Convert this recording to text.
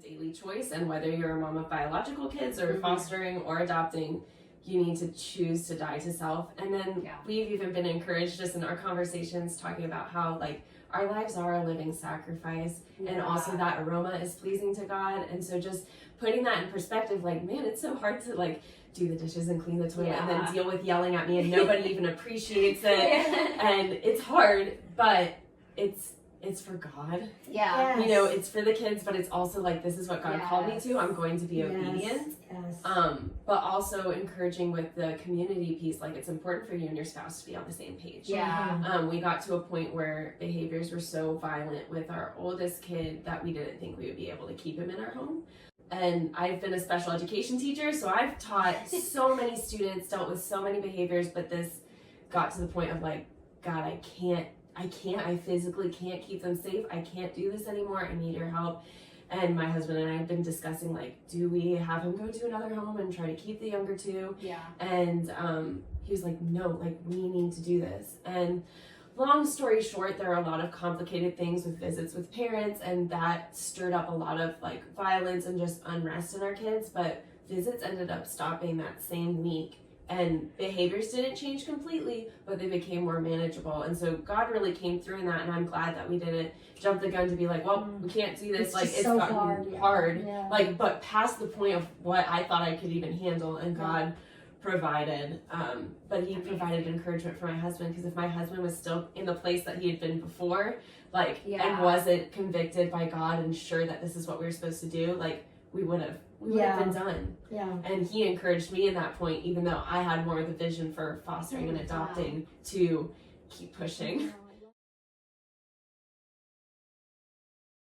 daily choice, and whether you're a mom of biological kids or fostering or adopting, you need to choose to die to self. And then we've even been encouraged just in our conversations talking about how like our lives are a living sacrifice, and also that aroma is pleasing to God. And so just putting that in perspective, like, man, it's so hard to like do the dishes and clean the toilet and then deal with yelling at me and nobody even appreciates it. And it's hard, but it's for God. Yeah. You know, it's for the kids, but it's also like, this is what God called me to. I'm going to be obedient. But also encouraging with the community piece, like it's important for you and your spouse to be on the same page. We got to a point where behaviors were so violent with our oldest kid that we didn't think we would be able to keep him in our home. And I've been a special education teacher, so I've taught so many students, dealt with so many behaviors, but this got to the point of like, God, I physically can't keep them safe. I can't do this anymore. I need your help. And my husband and I have been discussing, like, do we have him go to another home and try to keep the younger two? And he was like, no, like, we need to do this. And long story short, there are a lot of complicated things with visits with parents, and that stirred up a lot of like violence and just unrest in our kids. But visits ended up stopping that same week. And behaviors didn't change completely, but they became more manageable. And so God really came through in that, and I'm glad that we didn't jump the gun to be like, well, we can't do this. Like, it's so gotten hard. Like, but past the point of what I thought I could even handle, and God provided. But he provided encouragement for my husband, because if my husband was still in the place that he had been before, like, and wasn't convicted by God and sure that this is what we were supposed to do, like, we would have been done. And he encouraged me in that point, even though I had more of the vision for fostering and adopting, to keep pushing.